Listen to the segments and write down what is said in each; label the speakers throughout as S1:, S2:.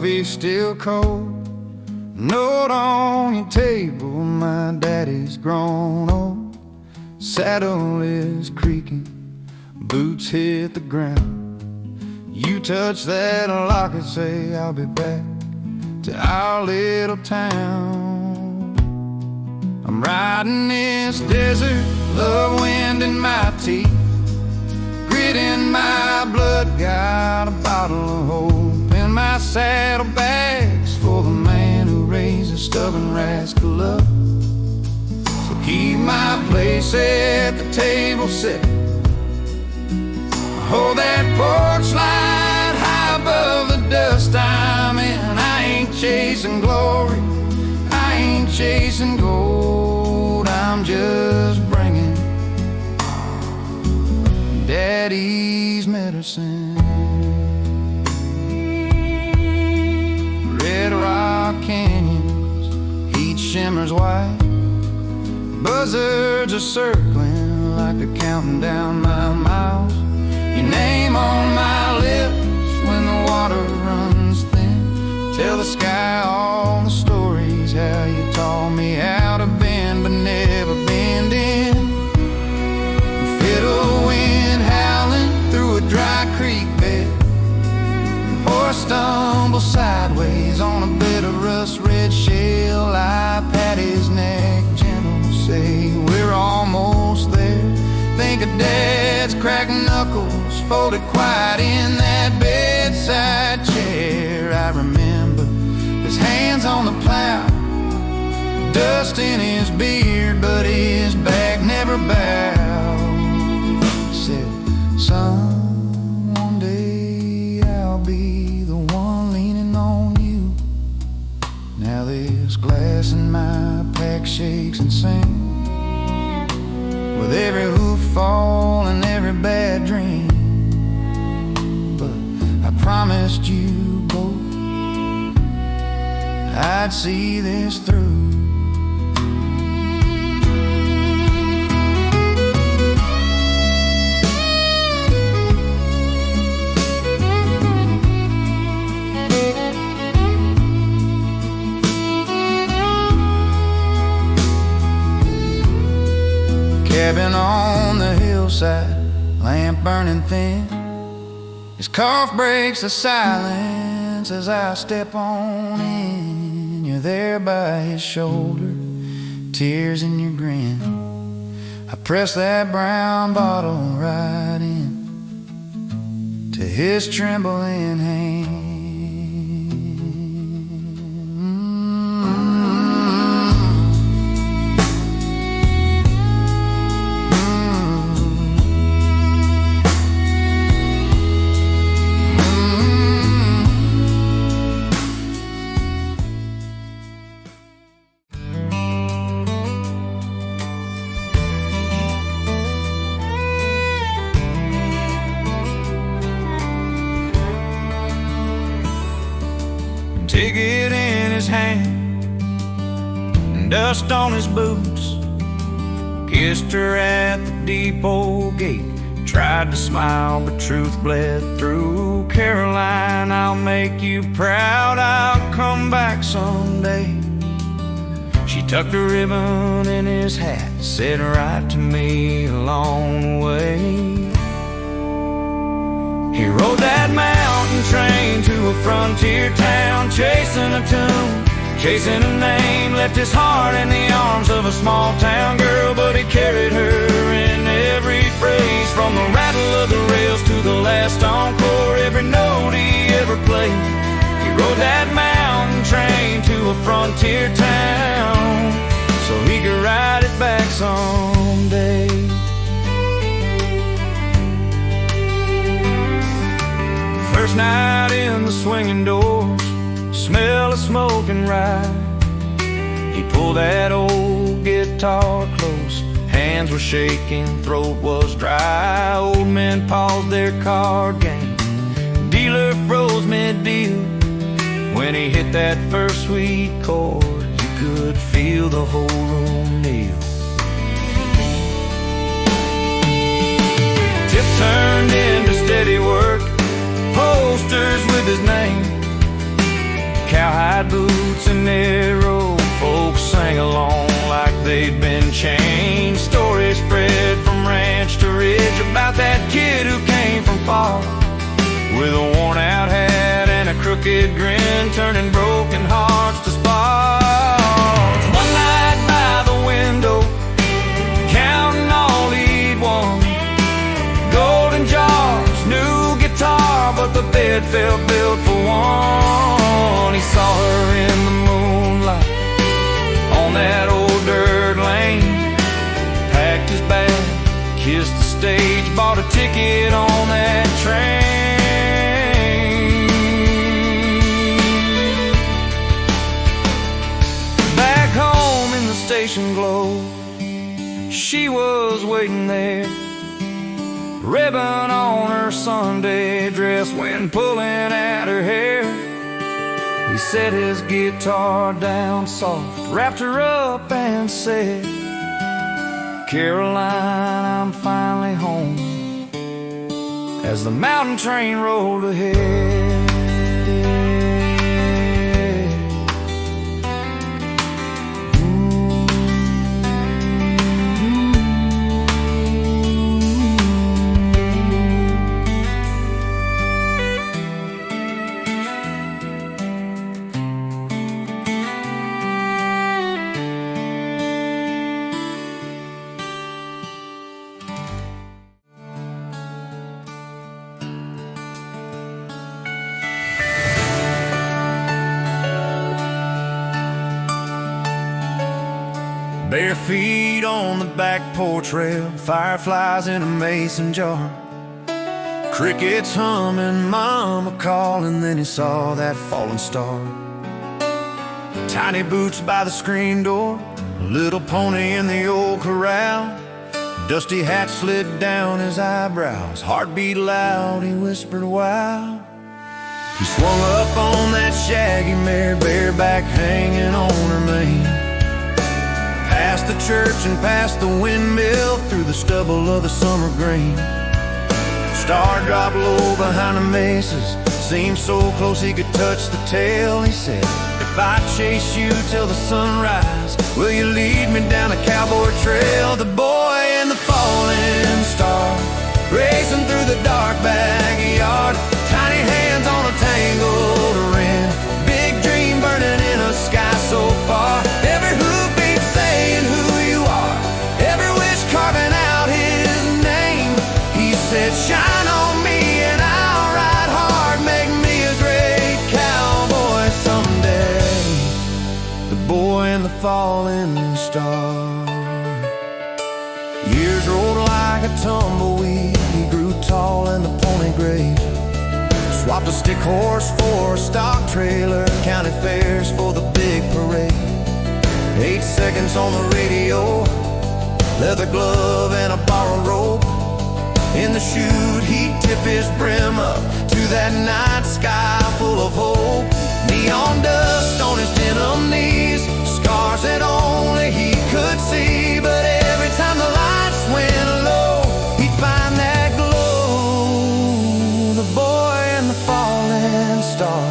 S1: coffee still cold. Note on your table, my daddy's grown old. Saddle is creaking, boots hit the ground. You touch that lock and say, I'll be back to our little town. I'm riding this desert, the wind in my teeth, grit in my blood, got a bottle of hope in my saddlebags for the man who raised a stubborn rascal up. So keep my place at the table set, hold that porch light high above the dust I'm in. I ain't chasing glory, I ain't chasing gold, I'm just bringing Daddy's medicine. Red rock canyons, heat shimmers white, buzzards are circling like they're counting down my miles. Your name on my lips when the water runs thin. Tell the sky all the stories how you taught me how to bend but never bend in. Fiddle wind howling through a dry creek bed, horse stumbles sideways on a bed of rust red shale. I pat his neck, gentle, say we're almost there. Think of Dad's cracked knuckles folded quiet in that bedside chair. I remember his hands on the plow, dust in his beard, but his back never bowed. He said, son, one day I'll be the one leaning on you. Now this glass in my pack shakes and sings with every hoof fall and every bad dream. But I promised you both I'd see this through. Cabin on the hillside, lamp burning thin. His cough breaks the silence as I step on in. You're there by his shoulder, tears in your grin. I press that brown bottle right in to his trembling hand. Ticket in his hand, dust on his boots. Kissed her at the depot gate, tried to smile but truth bled through. Caroline, I'll make you proud, I'll come back someday. She tucked a ribbon in his hat, said write to me along the way. He rode that mountain train to a frontier town, chasing a tune, chasing a name. Left his heart in the arms of a small town girl, but he carried her in every phrase, from the rattle of the rails to the last encore. Every note he ever played, he rode that mountain train to a frontier town, so he could ride it back someday. First night in the swinging doors, smell of smoke and rye. He pulled that old guitar close, hands were shaking, throat was dry. Old men paused their card game, dealer froze mid-deal. When he hit that first sweet chord, you could feel the whole room kneel. Tips turned into steady work, posters with his name. cowhide boots and narrow. Folks sang along like they'd been changed. Stories spread from ranch to ridge about that kid who came from far, with a worn-out hat and a crooked grin, turning broken hearts to sparks. One night by the window, counting all he'd won, golden jars, new guitar, but the bed felt built for one. He saw her in the moonlight on that old dirt lane, packed his bag, kissed the stage, bought a ticket on that train. Back home in the station glow, she was waiting there, ribbon on her Sunday dress, wind pulling at her hair. He set his guitar down soft, wrapped her up and said, Caroline, I'm finally home, as the mountain train rolled ahead. Bare feet on the back porch rail, fireflies in a mason jar, crickets humming, mama calling, then he saw that falling star. Tiny boots by the screen door, a little pony in the old corral, dusty hat slid down his eyebrows, heart beat loud, he whispered, wow. He swung up on that shaggy mare, bareback hanging on her mane, past the church and past the windmill, through the stubble of the summer grain. Star dropped low behind the mesas, seemed so close he could touch the tail. He said, if I chase you till the sunrise, will you lead me down a cowboy trail? The boy and the falling star, racing through the dark backyard, tiny hands on a tangled wren, big dream burning in a sky so far. Every hoofbeat saying who you are, every wish carving out his name. He said, shine on me and I'll ride hard, make me a great cowboy someday. The boy and the falling star. Years rolled like a tumbleweed, he grew tall and the pony grazed, swapped a stick horse for a stock trailer, counted fares for the big parade. 8 seconds on the radio, leather glove and a borrowed rope. In the chute he'd tip his brim up to that night sky full of hope. Neon dust on his denim knees, scars that only he could see, but every time the lights went low, he'd find that glow. The boy and the falling star.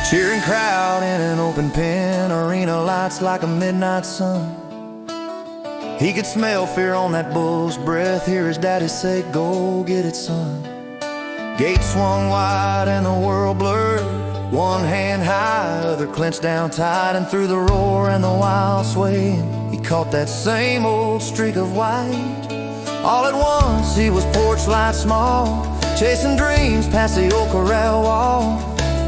S1: Cheering crowd in an open pen, arena lights like a midnight sun. He could smell fear on that bull's breath, hear his daddy say, go get it, son. Gates swung wide and the world blurred, one hand high, other clenched down tight, and through the roar and the wild sway, he caught that same old streak of white. All at once he was porch light small, chasing dreams past the old corral wall.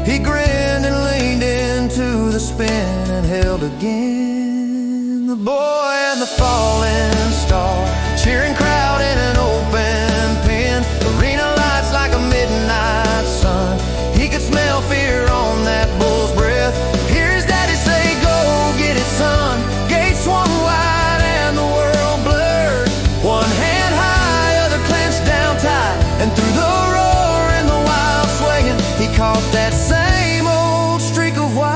S1: He grinned and leaned into the spin and held again. The boy and the falling star, cheering crowd in an open pen, arena lights like a midnight sun. He could smell fear on that bull's breath, hear his daddy say, go get it, son. Gates swung wide and the world blurred, one hand high, other clenched down tight, and through the roar and the wild swaying, he caught that same old streak of white.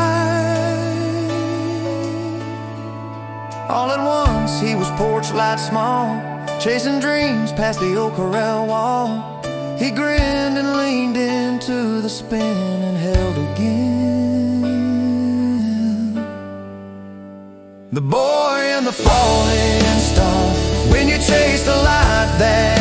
S1: All at once he was porch light small, chasing dreams past the old corral wall. He grinned and leaned spin and held again. The boy and the falling star, when you chase the light that